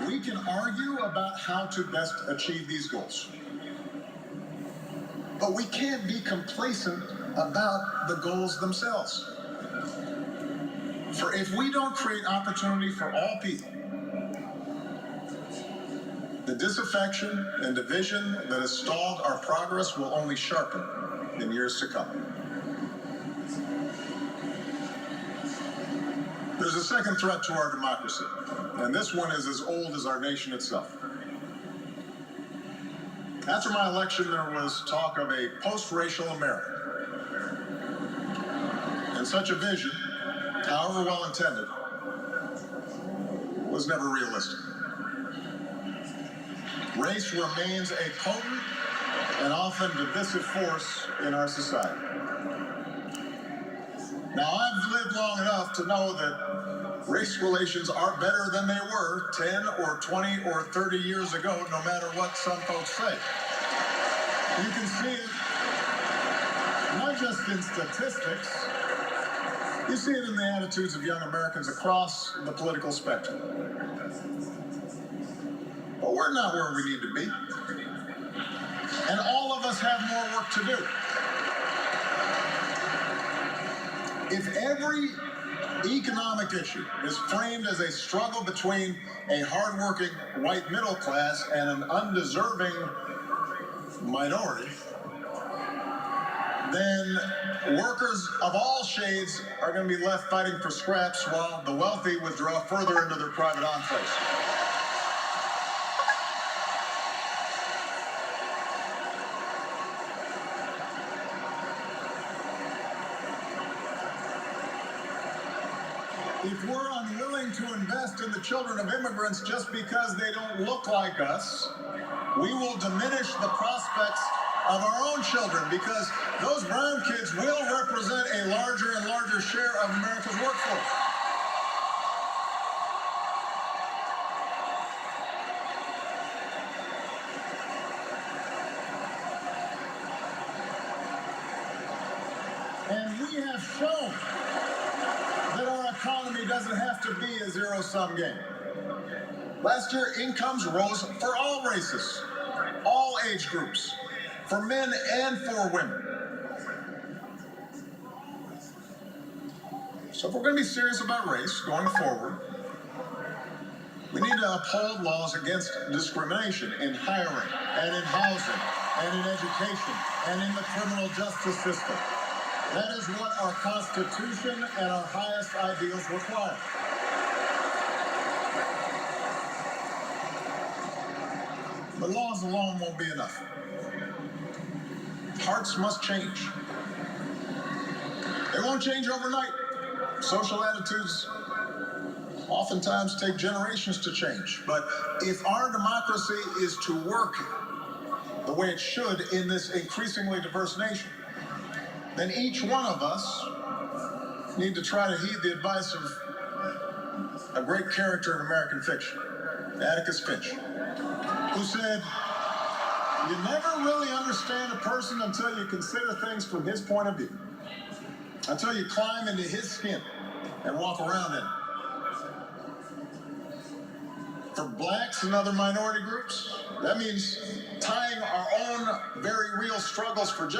We can argue about how to best achieve these goals, but we can't be complacent about the goals themselves. For if we don't create opportunity for all people, the disaffection and division that has stalled our progress will only sharpen in years to come. There's a second threat to our democracy, and this one is as old as our nation itself. After my election, there was talk of a post-racial America. And such a vision, however well intended, was never realistic. Race remains a potent and often divisive force in our society. Now, I've lived long enough to know that race relations are better than they were 10 or 20 or 30 years ago, no matter what some folks say. You can see it not just in statistics, you see it in the attitudes of young Americans across the political spectrum. But we're not where we need to be. And all of us have more work to do. If every economic issue is framed as a struggle between a hardworking white middle class and an undeserving minority, then workers of all shades are going to be left fighting for scraps while the wealthy withdraw further into their private enclaves. If we're unwilling to invest in the children of immigrants just because they don't look like us, we will diminish the prospects of our own children, because those brown kids will represent a larger and larger share of America's workforce. And we have shown that our economy doesn't have to be a zero-sum game. Last year, incomes rose for all races, all age groups, for men and for women. So if we're going to be serious about race going forward, we need to uphold laws against discrimination in hiring and in housing and in education and in the criminal justice system. That is what our Constitution and our highest ideals require. But laws alone won't be enough. Hearts must change. They won't change overnight. Social attitudes oftentimes take generations to change. But if our democracy is to work the way it should in this increasingly diverse nation, then each one of us need to try to heed the advice of a great character in American fiction, Atticus Finch, who said, "You never really understand a person until you consider things from his point of view, until you climb into his skin and walk around in it." For blacks and other minority groups, that means tying our own very real struggles for justice